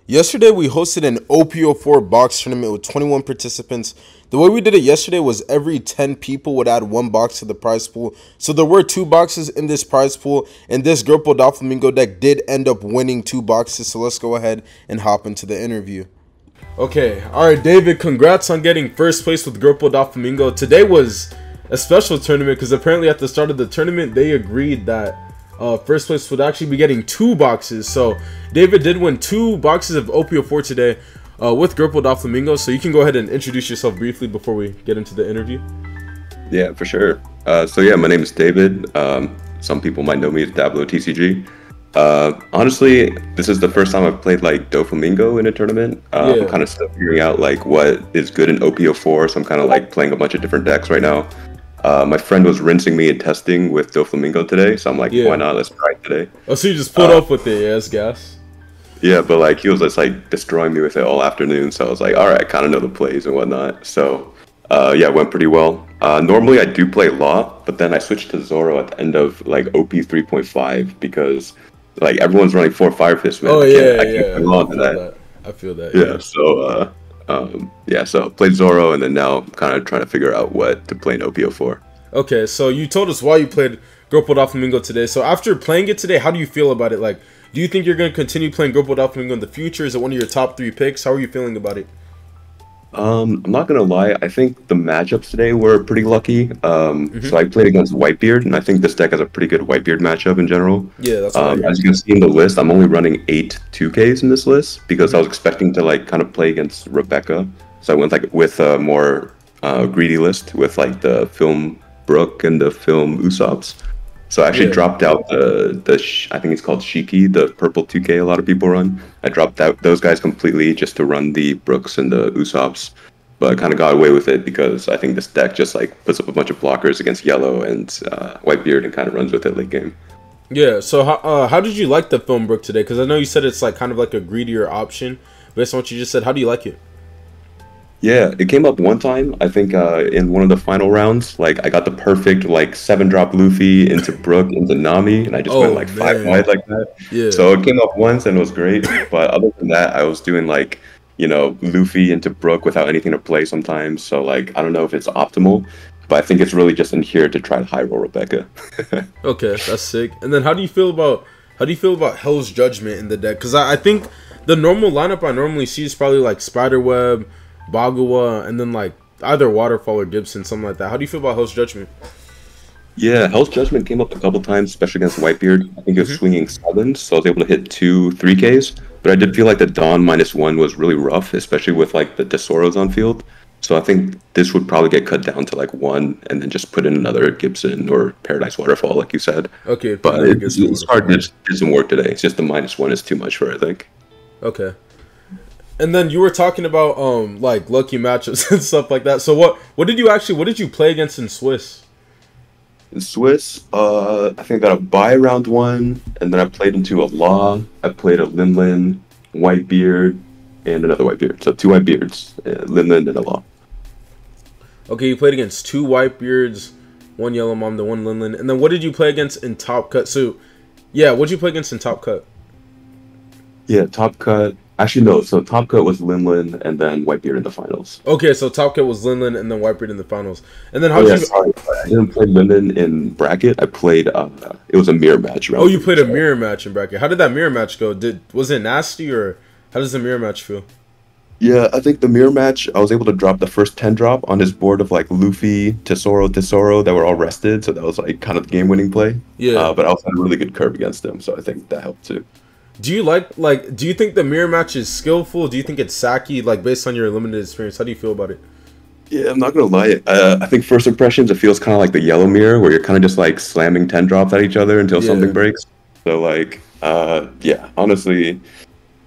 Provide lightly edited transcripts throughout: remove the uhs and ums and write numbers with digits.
Yesterday, we hosted an OP04 box tournament with 21 participants. The way we did it yesterday was every 10 people would add one box to the prize pool. So there were 2 boxes in this prize pool, and this Gurple Doflamingo deck did end up winning 2 boxes. So let's go ahead and hop into the interview. Okay, alright, David, congrats on getting first place with Gurple Doflamingo. Today was a special tournament because apparently at the start of the tournament, they agreed that first place would actually be getting 2 boxes. So David did win 2 boxes of OP04 today with Gurple Doflamingo. So you can go ahead and introduce yourself briefly before we get into the interview. Yeah, for sure. So yeah, my name is David. Some people might know me as Dablo TCG. Honestly, this is the first time I've played like Doflamingo in a tournament. I'm kind of still figuring out like what is good in OP04. So I'm kind of like playing a bunch of different decks right now. My friend was rinsing me and testing with Doflamingo today, so I'm like, why not? Let's try it today. Oh, so you just pulled up with it, yeah, it's gas. Yeah, but like he was just like destroying me with it all afternoon, so I was like, all right, I kind of know the plays and whatnot. So yeah, it went pretty well. Normally I do play Law, but then I switched to Zoro at the end of like OP3.5 because like everyone's running 4-5 this man. Oh I can't play Law to that. I feel that. Yeah, so yeah, so I played Zoro, and then now I'm kind of trying to figure out what to play in OP04. Okay, so you told us why you played Gurple Doflamingo today. So after playing it today, how do you feel about it? Like, do you think you're going to continue playing Gurple Doflamingo in the future? Is it one of your top 3 picks? How are you feeling about it? I'm not gonna lie, I think the matchups today were pretty lucky. So I played against Whitebeard, and I think this deck has a pretty good Whitebeard matchup in general. Yeah, that's as you can see in the list, I'm only running 8 2Ks in this list because I was expecting to like kind of play against Rebecca. So I went like with a more greedy list with like the film Brook and the film Usopp's. So I actually dropped out I think it's called Shiki, the purple 2K a lot of people run. I dropped out those guys completely just to run the Brooks and the Usopp's. But I kind of got away with it because I think this deck just like puts up a bunch of blockers against yellow and Whitebeard and kind of runs with it late game. Yeah, so how did you like the film Brook today? Because I know you said it's like kind of like a greedier option. Based on what you just said, how do you like it? Yeah, it came up one time, I think in one of the final rounds. Like, I got the perfect, like, 7-drop Luffy into Brook, into Nami, and I just went, like, 5 wide like that. Yeah. So it came up once, and it was great. But other than that, I was doing, like, you know, Luffy into Brook without anything to play sometimes. So, like, I don't know if it's optimal, but I think it's really just in here to try to high roll Rebecca. Okay, that's sick. And then how do you feel about Hell's Judgment in the deck? Because I think the normal lineup I normally see is probably, like, Spiderweb, Bagawa, and then like either Waterfall or Gibson, something like that. How do you feel about Hell's Judgment? Yeah, Hell's Judgment came up a couple times, especially against Whitebeard. I think it was swinging 7s, so I was able to hit 2 3Ks. But I did feel like the Dawn -1 was really rough, especially with like the Tesoros on field. So I think this would probably get cut down to like 1, and then just put in another Gibson or Paradise Waterfall, like you said. Okay, but it's hard. It doesn't work today. It's just the -1 is too much for it, I think. Okay. And then you were talking about like lucky matchups and stuff like that. So what did you play against in Swiss? In Swiss, I think I got a bye round 1, and then I played into a Law. I played a Linlin, Whitebeard, and another Whitebeard. So 2 Whitebeards, Linlin, and a Law. Okay, you played against 2 Whitebeards, 1 Yellow Mom, the 1 Linlin. And then what did you play against in Top Cut? So yeah, what did you play against in Top Cut? Yeah, Top Cut. Actually, no. So Top Cut was Linlin, and then Whitebeard in the finals. Okay, so Top Cut was Linlin, and then Whitebeard in the finals. And then how sorry, I didn't play Linlin in bracket. I played. It was a mirror match. Oh, you played a mirror match in bracket. How did that mirror match go? Was it nasty, or how does the mirror match feel? Yeah, I think the mirror match, I was able to drop the first 10 drop on his board of like Luffy, Tesoro that were all rested. So that was like kind of the game-winning play. Yeah. But I also had a really good curve against him, so I think that helped too. Do you do you think the mirror match is skillful? Do you think it's sacky, like based on your limited experience? How do you feel about it? Yeah, I'm not gonna lie. I think first impressions, it feels kind of like the yellow mirror, where you're kind of just like slamming 10 drops at each other until something breaks. So like, yeah, honestly,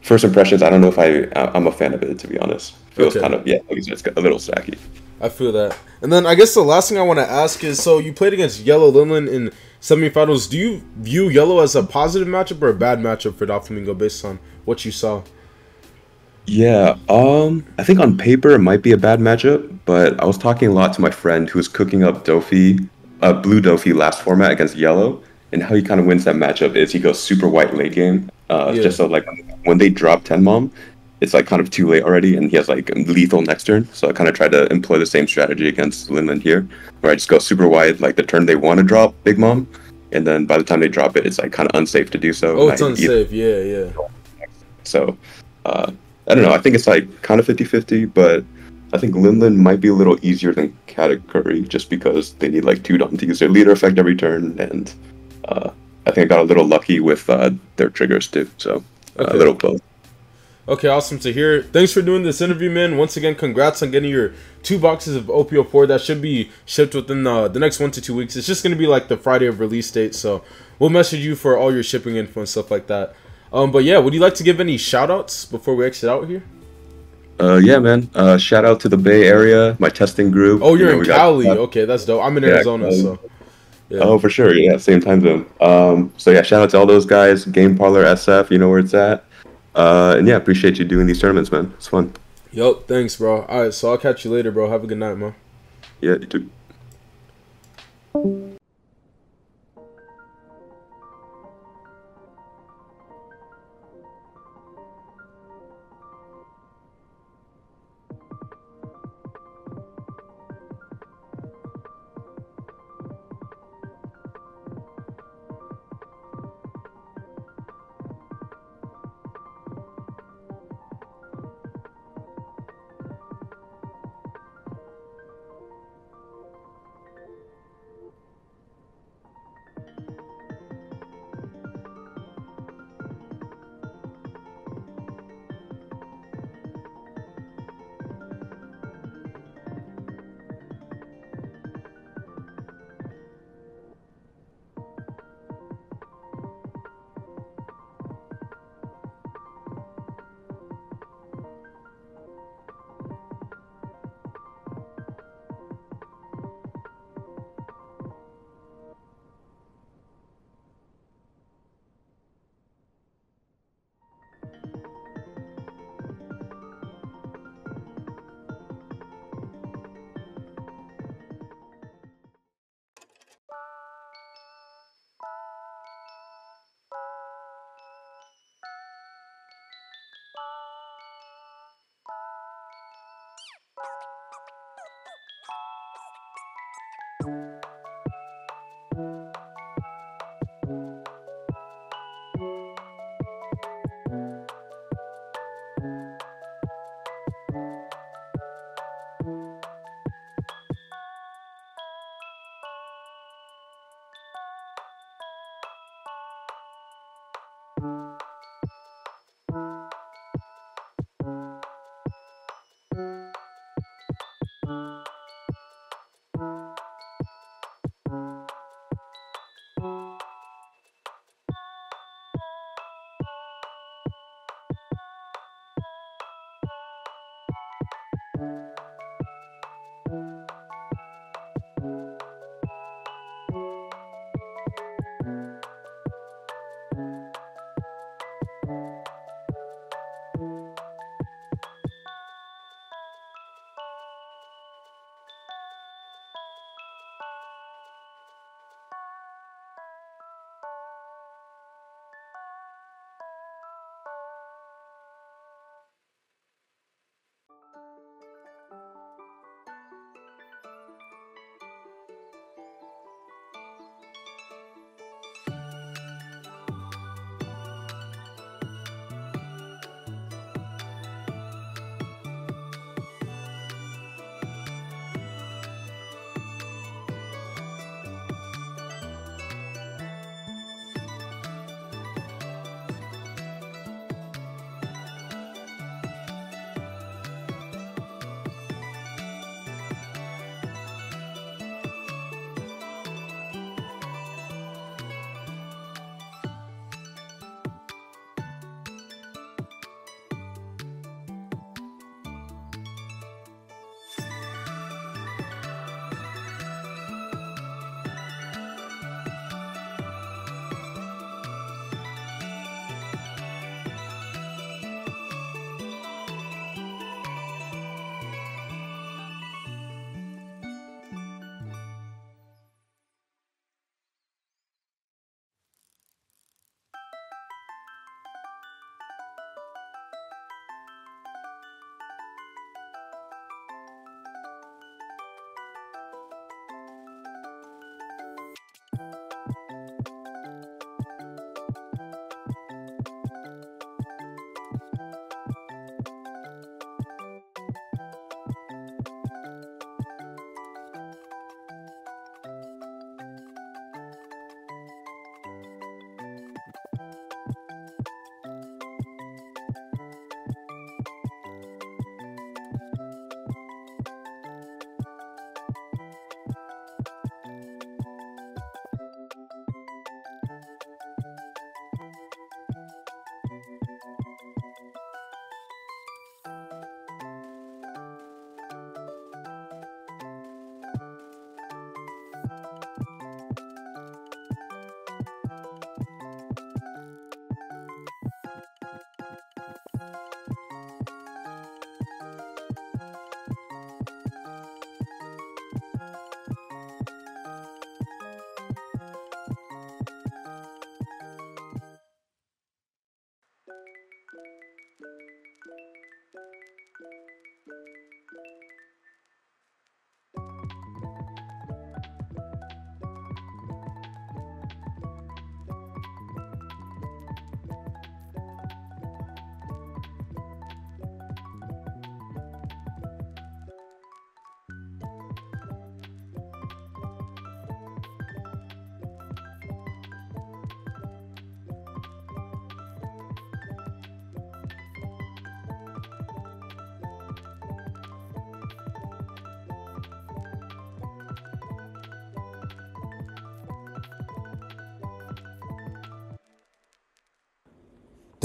first impressions, I don't know if I'm a fan of it, to be honest. Feels kind of, like you said, it's a little sacky. I feel that. And then I guess the last thing I want to ask is, so you played against Yellow Linlin in semifinals. Do you view Yellow as a positive matchup or a bad matchup for Doflamingo based on what you saw? Yeah, I think on paper it might be a bad matchup, but I was talking a lot to my friend who was cooking up Doffy, Blue Doffy last format against Yellow, And how he kind of wins that matchup is he goes super white late game, Yeah. just so like when they drop 10 mom, it's like kind of too late already, and he has like lethal next turn. So I kind of tried to employ the same strategy against Linland here, where I just go super wide like the turn they want to drop big mom, and then by the time they drop it, it's like kind of unsafe to do so. Oh, And it's unsafe. Yeah, yeah. So I don't know. I think it's like kind of 50-50, but I think Linland might be a little easier than Katakuri just because they need like two Dom to use their leader effect every turn, and I think I got a little lucky with their triggers too. So a little close. Okay, awesome to hear. Thanks for doing this interview, man. Once again, congrats on getting your 2 boxes of OP04. That should be shipped within the next 1 to 2 weeks. It's just going to be like the Friday of release date, so we'll message you for all your shipping info and stuff like that. But yeah, would you like to give any shout-outs before we exit out here? Yeah, man. Shout out to the Bay Area, my testing group. Oh, you're in Cali. Okay, that's dope. I'm in Arizona, so yeah. Oh, for sure. Yeah, same time zone. So yeah, shout out to all those guys. Game Parlor SF, you know where it's at. And yeah, appreciate you doing these tournaments, man. It's fun. Yo, thanks, bro. All right, so I'll catch you later, bro. Have a good night, man. Yeah, you too.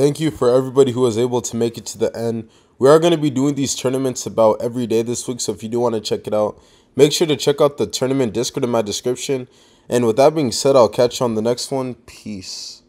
Thank you for everybody who was able to make it to the end. We are going to be doing these tournaments about every day this week, so if you do want to check it out, make sure to check out the tournament Discord in my description. And with that being said, I'll catch you on the next one. Peace.